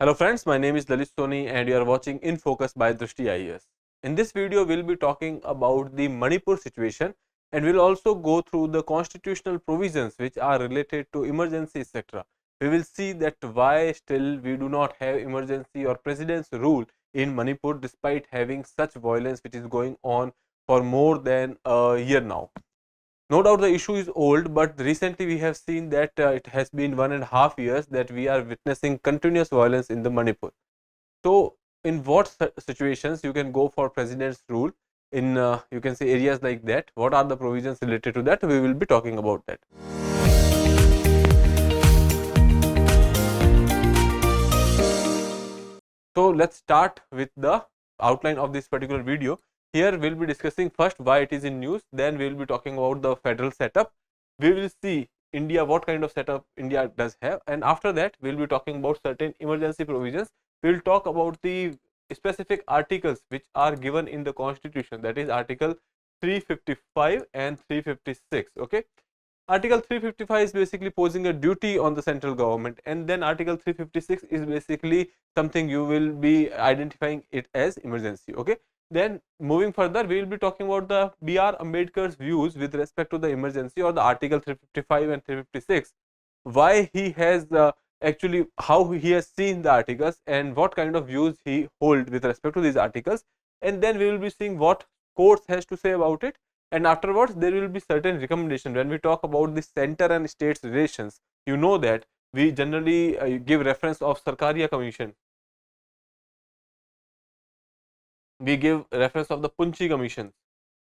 Hello friends, my name is Lalit Soni and you are watching In Focus by Drishti IAS. In this video, we'll be talking about the Manipur situation and we'll also go through the constitutional provisions which are related to emergency, etc. We will see that why still we do not have emergency or president's rule in Manipur despite having such violence which is going on for more than a year now. No doubt the issue is old, but recently we have seen that it has been 1.5 years that we are witnessing continuous violence in the Manipur. So, in what situations you can go for president's rule in you can say areas like that? What are the provisions related to that? We will be talking about that. So, let's start with the outline of this particular video. Here we'll be discussing first why it is in news, then we will be talking about the federal setup. We will see India, what kind of setup India does have, and after that we'll be talking about certain emergency provisions. We'll talk about the specific articles which are given in the constitution, that is article 355 and 356. Okay, Article 355 is basically posing a duty on the central government, and then Article 356 is basically something you will be identifying it as emergency. Okay, then moving further, we will be talking about the B.R. Ambedkar's views with respect to the emergency or the Article 355 and 356, why he has actually how he has seen the articles and what kind of views he hold with respect to these articles, and then we will be seeing what courts has to say about it, and afterwards there will be certain recommendation. When we talk about the center and states relations, you know that we generally give reference of Sarkaria Commission, we give reference of the Punchi Commission.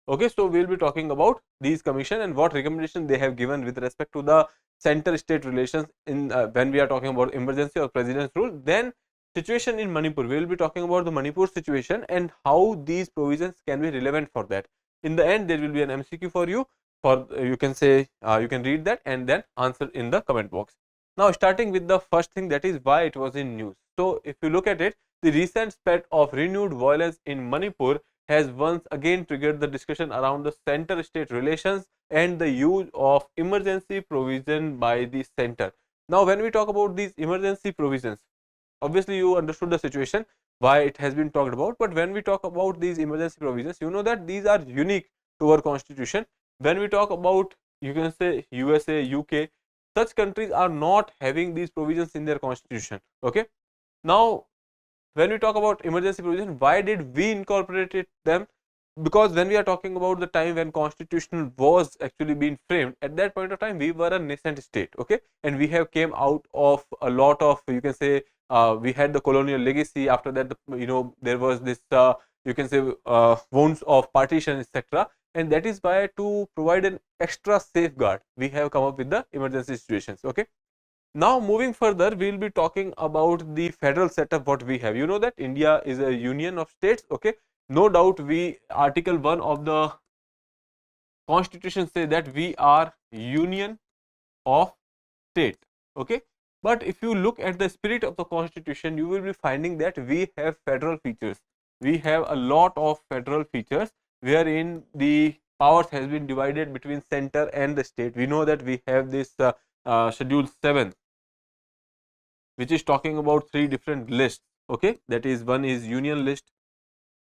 Okay, so we will be talking about these commission and what recommendation they have given with respect to the center state relations in when we are talking about emergency or president's rule. Then situation in Manipur, we will be talking about the Manipur situation and how these provisions can be relevant for that. In the end, there will be an MCQ for you, for you can say you can read that and then answer in the comment box. Now starting with the first thing, that is why it was in news. So if you look at it, the recent spate of renewed violence in Manipur has once again triggered the discussion around the center state relations and the use of emergency provision by the center. Now when we talk about these emergency provisions, obviously you understood the situation why it has been talked about, but when we talk about these emergency provisions, you know that these are unique to our constitution. When we talk about, you can say, USA, UK, such countries are not having these provisions in their constitution. Okay, now when we talk about emergency provision, why did we incorporate them? Because when we are talking about the time when constitutional was actually being framed, at that point of time we were a nascent state. Okay, and we have came out of a lot of, you can say, we had the colonial legacy. After that, there was this you can say wounds of partition, etc., and that is why, to provide an extra safeguard, we have come up with the emergency situations. Okay, now moving further, we will be talking about the federal setup what we have. You know that India is a union of states. Okay, no doubt we, article 1 of the constitution say that we are union of state. Okay, but if you look at the spirit of the constitution, you will be finding that we have federal features. We have a lot of federal features wherein the powers has been divided between center and the state. We know that we have this schedule 7, which is talking about 3 different lists. Okay, that is, one is union list,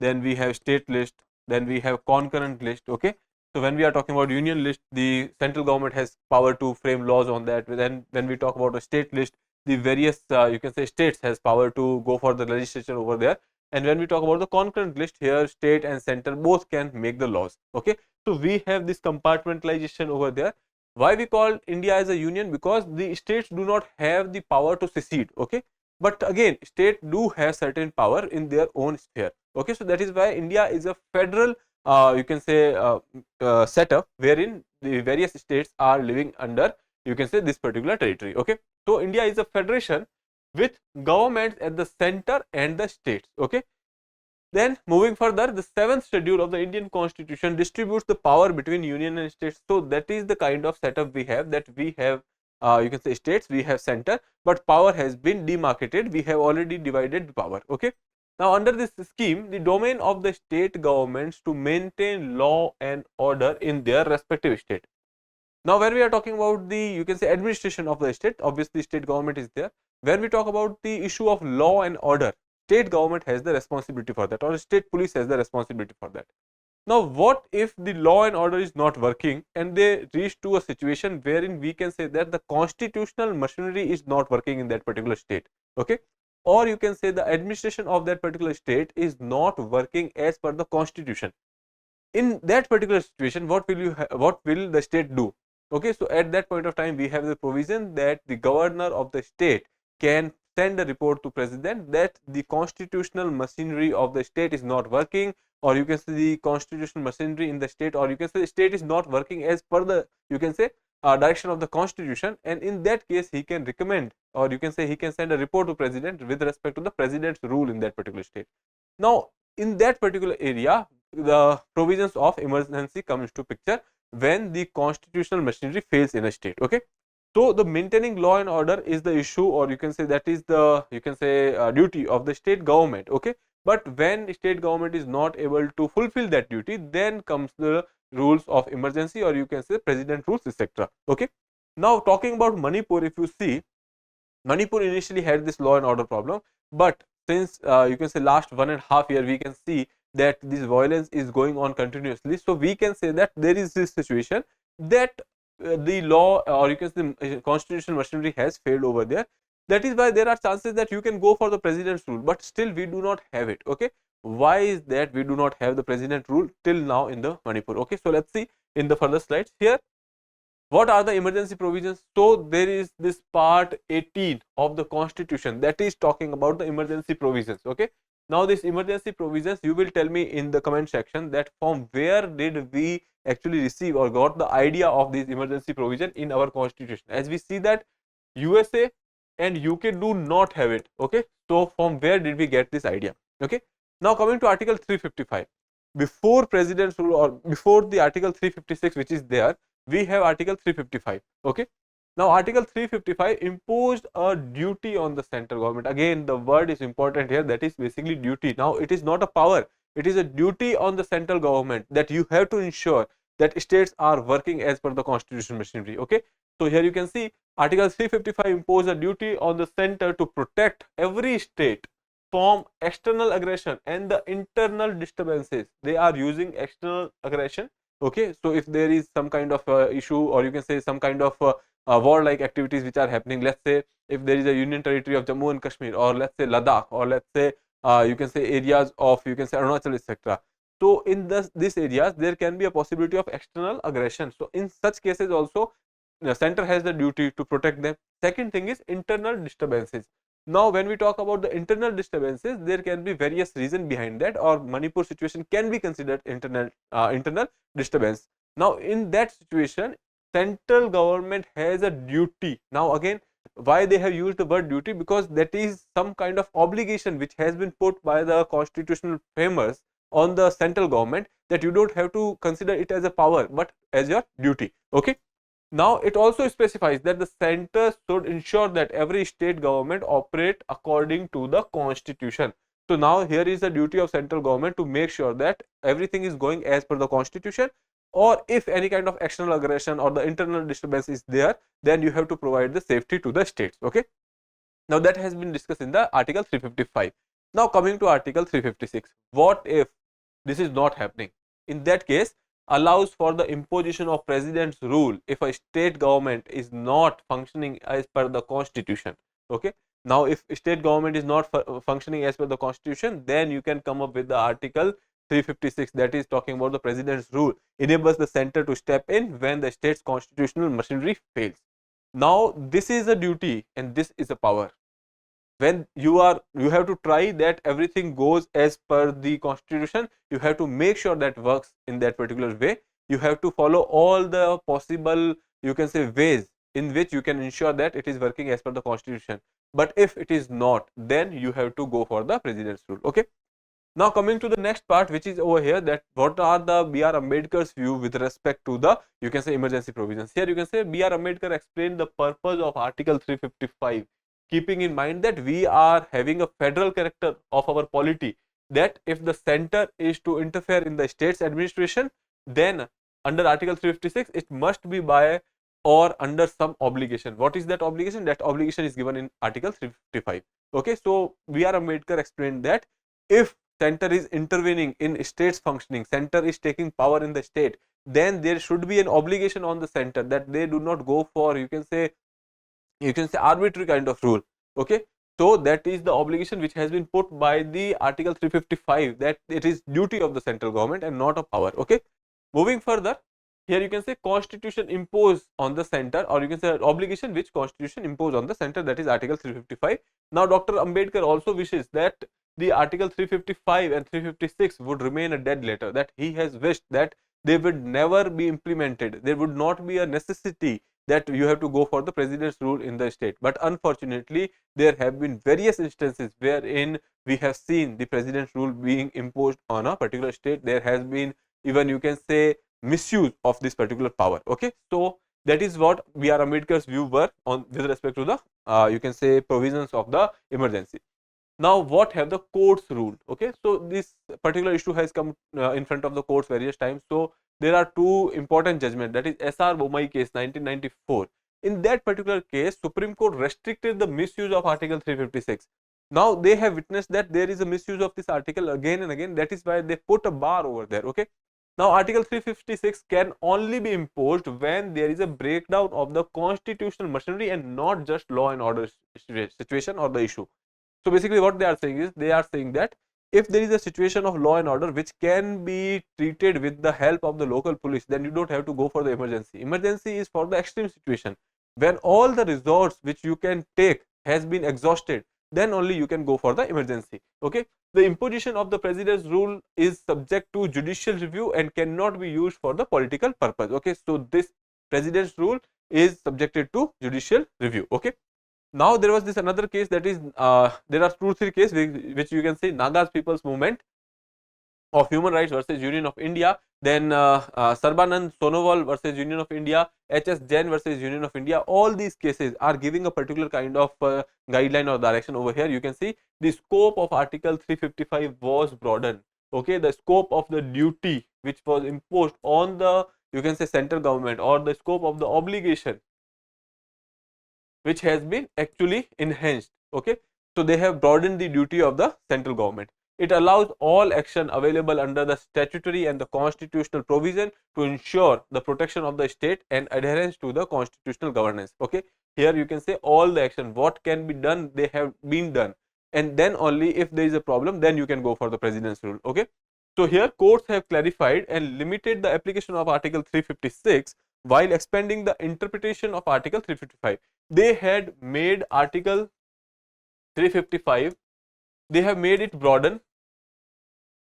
then we have state list, then we have concurrent list. Okay, so when we are talking about union list, the central government has power to frame laws on that. Then when we talk about a state list, the various you can say states has power to go for the legislation over there. And when we talk about the concurrent list, here state and center both can make the laws. Okay, so we have this compartmentalization over there. Why we call India as a union? Because the states do not have the power to secede. Okay, but again, state do have certain power in their own sphere. Okay, so that is why India is a federal you can say setup wherein the various states are living under, you can say, this particular territory. Okay, so India is a federation with governments at the center and the states. Okay, then moving further, the 7th schedule of the Indian constitution distributes the power between union and states. So that is the kind of setup we have, that we have you can say states, we have center, but power has been demarcated. We have already divided the power. Okay, now under this scheme, the domain of the state governments to maintain law and order in their respective state. Now when we are talking about the, you can say, administration of the state, obviously state government is there, when we talk about the issue of law and order, state government has the responsibility for that, or state police has the responsibility for that. Now, what if the law and order is not working and they reach to a situation wherein we can say that the constitutional machinery is not working in that particular state, okay? Or you can say the administration of that particular state is not working as per the constitution. In that particular situation, what will the state do? Okay, so at that point of time, we have the provision that the governor of the state can send a report to president that the constitutional machinery of the state is not working, or you can say the constitutional machinery in the state, or you can say the state is not working as per the, you can say, direction of the constitution, and in that case he can recommend, or you can say he can send a report to president with respect to the president's rule in that particular state. Now, in that particular area, the provisions of emergency come into picture when the constitutional machinery fails in a state. Okay, so the maintaining law and order is the issue, or you can say that is the, you can say, duty of the state government. Okay, but when state government is not able to fulfill that duty, then comes the rules of emergency, or you can say president rules, etc. Okay, now talking about Manipur, if you see, Manipur initially had this law and order problem, but since you can say last 1.5 year, we can see that this violence is going on continuously. So we can say that there is this situation that the law, or you can say constitutional machinery has failed over there. That is why there are chances that you can go for the president's rule, but still we do not have it. Okay, why is that we do not have the president rule till now in the Manipur? Okay, so let's see in the further slides here. What are the emergency provisions? So there is this part 18 of the constitution that is talking about the emergency provisions. Okay, now this emergency provisions, you will tell me in the comment section that from where did we actually receive or got the idea of this emergency provision in our constitution. As we see that USA and UK do not have it. Okay, so from where did we get this idea? Okay, now coming to article 355, before president's rule, or before the article 356 which is there, we have article 355. Okay, now article 355 imposed a duty on the central government. Again, the word is important here, that is basically duty. Now it is not a power, it is a duty on the central government that you have to ensure that states are working as per the constitutional machinery. Okay, so here you can see article 355 imposed a duty on the center to protect every state from external aggression and the internal disturbances. They are using external aggression. Okay, so if there is some kind of issue, or you can say some kind of war-like activities which are happening, let's say if there is a union territory of Jammu and Kashmir, or let's say Ladakh, or let's say you can say areas of, you can say, Arunachal, etc. So in these areas there can be a possibility of external aggression. So in such cases also the center has the duty to protect them. Second thing is internal disturbances. Now when we talk about the internal disturbances, there can be various reasons behind that, or Manipur situation can be considered internal disturbance. Now in that situation, central government has a duty. Now again, why they have used the word duty? Because that is some kind of obligation which has been put by the constitutional framers on the central government, that you don't have to consider it as a power but as your duty. Okay, now it also specifies that the center should ensure that every state government operate according to the constitution. So now here is the duty of central government to make sure that everything is going as per the constitution, or if any kind of external aggression or the internal disturbance is there, then you have to provide the safety to the states. Okay, now that has been discussed in the article 355. Now coming to article 356, what if this is not happening? In that case, allows for the imposition of president's rule if a state government is not functioning as per the constitution. Okay, now if state government is not functioning as per the constitution, then you can come up with the article 356, that is talking about the president's rule enables the center to step in when the state's constitutional machinery fails. Now this is a duty and this is a power. When you have to try that everything goes as per the constitution, you have to make sure that works in that particular way. You have to follow all the possible, you can say, ways in which you can ensure that it is working as per the constitution. But if it is not, then you have to go for the president's rule. Okay, now coming to the next part, which is over here, that what are the B.R. Ambedkar's view with respect to the, you can say, emergency provisions. Here you can say B.R. Ambedkar explained the purpose of article 355, keeping in mind that we are having a federal character of our polity, that if the center is to interfere in the state's administration, then under article 356 it must be by or under some obligation. What is that obligation? That obligation is given in Article 355. Okay, so B.R. Ambedkar explained that if center is intervening in state's functioning, center is taking power in the state, then there should be an obligation on the center that they do not go for, you can say arbitrary kind of rule. Okay, so that is the obligation which has been put by the Article 355, that it is duty of the central government and not a power. Okay, moving further, here you can say constitution imposed on the center, or you can say obligation which constitution imposed on the center, that is Article 355. Now Dr. Ambedkar also wishes that the Article 355 and 356 would remain a dead letter, that he has wished that they would never be implemented. There would not be a necessity that you have to go for the president's rule in the state. But unfortunately, there have been various instances wherein we have seen the president's rule being imposed on a particular state. There has been even, you can say, misuse of this particular power. Okay, so that is what B.R. Ambedkar's view were on with respect to the you can say provisions of the emergency. Now, what have the courts ruled? Okay, so this particular issue has come in front of the courts various times. So there are two important judgments, that is S.R. Bomai case 1994. In that particular case, Supreme Court restricted the misuse of Article 356. Now they have witnessed that there is a misuse of this article again and again. That is why they put a bar over there. Okay. Now Article 356 can only be imposed when there is a breakdown of the constitutional machinery and not just law and order situation or the issue. So basically what they are saying is, they are saying that if there is a situation of law and order which can be treated with the help of the local police, then you don't have to go for the emergency. Emergency is for the extreme situation. When all the resorts which you can take has been exhausted, then only you can go for the emergency. Okay. The imposition of the president's rule is subject to judicial review and cannot be used for the political purpose. Okay. So this president's rule is subjected to judicial review. Okay. Now there was this another case, that is there are 2-3 cases which you can say Nagas People's Movement of Human Rights versus Union of India, then Sarbanand Sonowal versus Union of India, H.S. Jain versus Union of India. All these cases are giving a particular kind of guideline or direction. Over here you can see the scope of Article 355 was broadened. Okay, the scope of the duty which was imposed on the, you can say, central government, or the scope of the obligation which has been actually enhanced. Okay, so they have broadened the duty of the central government. It allows all action available under the statutory and the constitutional provision to ensure the protection of the state and adherence to the constitutional governance. Okay, here you can say all the action what can be done, they have been done, and then only if there is a problem, then you can go for the president's rule. Okay, so here courts have clarified and limited the application of Article 356 while expanding the interpretation of Article 355. They had made Article 355, they have made it broaden,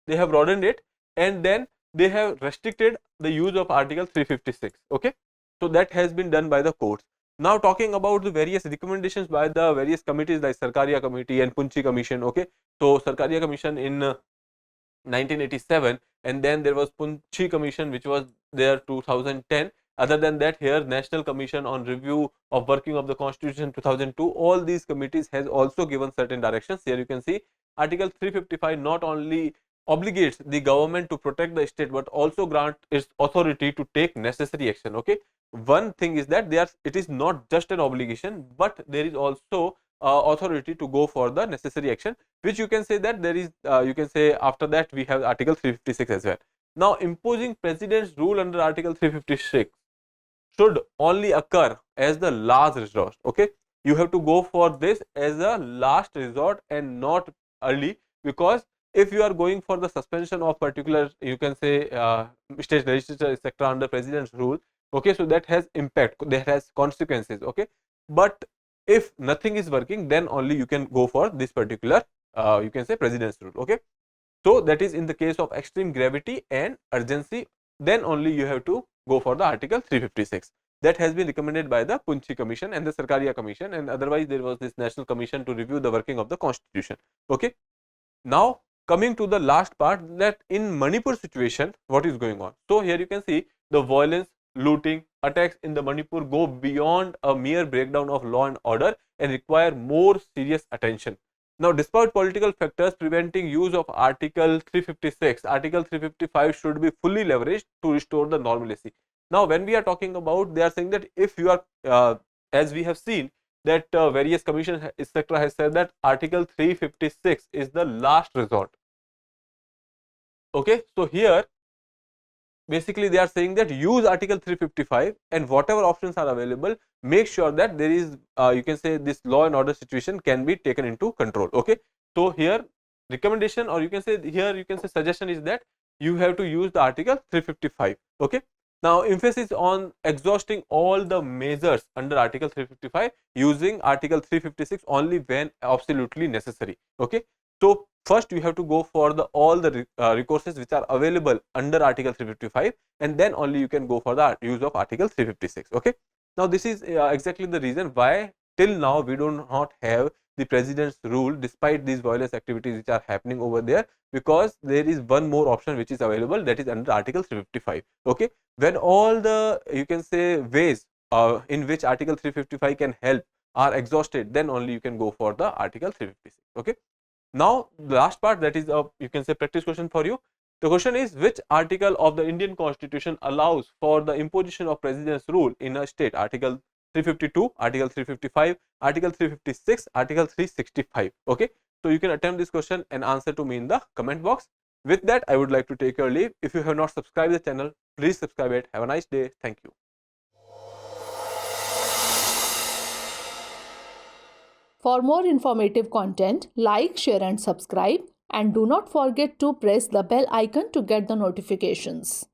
they have broadened it, and then they have restricted the use of Article 356. Okay, so that has been done by the courts. Now talking about the various recommendations by the various committees like Sarkaria Committee and Punchi Commission. Okay, so Sarkaria Commission in 1987, and then there was Punchi Commission which was there 2010. Other than that, here National Commission on Review of Working of the Constitution 2002, all these committees has also given certain directions. Here you can see Article 355 not only obligates the government to protect the state, but also grant its authority to take necessary action. Okay, one thing is that it is not just an obligation, but there is also authority to go for the necessary action, which you can say that there is you can say after that we have Article 356 as well. Now imposing president's rule under Article 356 should only occur as the last resort. Okay, you have to go for this as a last resort and not early, because if you are going for the suspension of particular, you can say state legislature etc. under president's rule, okay, so that has impact, that has consequences. Okay, but if nothing is working, then only you can go for this particular you can say president's rule. Okay, so that is in the case of extreme gravity and urgency, then only you have to go for the Article 356. That has been recommended by the Punchi Commission and the Sarkaria Commission, and otherwise there was this National Commission to review the working of the Constitution. Okay, now coming to the last part, that in Manipur situation what is going on. So here you can see the violence, looting, attacks in the Manipur go beyond a mere breakdown of law and order and require more serious attention. Now, despite political factors preventing use of Article 356, Article 355 should be fully leveraged to restore the normalcy. Now when we are talking about, they are saying that if you are as we have seen that various commission etc has said that article 356 is the last resort. Okay, so here basically they are saying that use article 355 and whatever options are available, make sure that there is you can say this law and order situation can be taken into control. Okay, so here recommendation, or you can say here you can say suggestion is that you have to use the article 355. Okay, now emphasis on exhausting all the measures under article 355 using article 356 only when absolutely necessary. Okay, so first you have to go for the all the recourses which are available under article 355, and then only you can go for the use of article 356. Okay, now this is exactly the reason why till now we do not have the president's rule despite these violence activities which are happening over there, because there is one more option which is available, that is under article 355. Okay, when all the you can say ways in which article 355 can help are exhausted, then only you can go for the article 356. Okay, now the last part, that is a you can say practice question for you. The question is, which article of the Indian Constitution allows for the imposition of president's rule in a state? Article 352, article 355, article 356, article 365. Okay, so you can attempt this question and answer to me in the comment box. With that, I would like to take your leave. If you have not subscribed the channel, please subscribe it. Have a nice day. Thank you. For more informative content, like, share and subscribe, and do not forget to press the bell icon to get the notifications.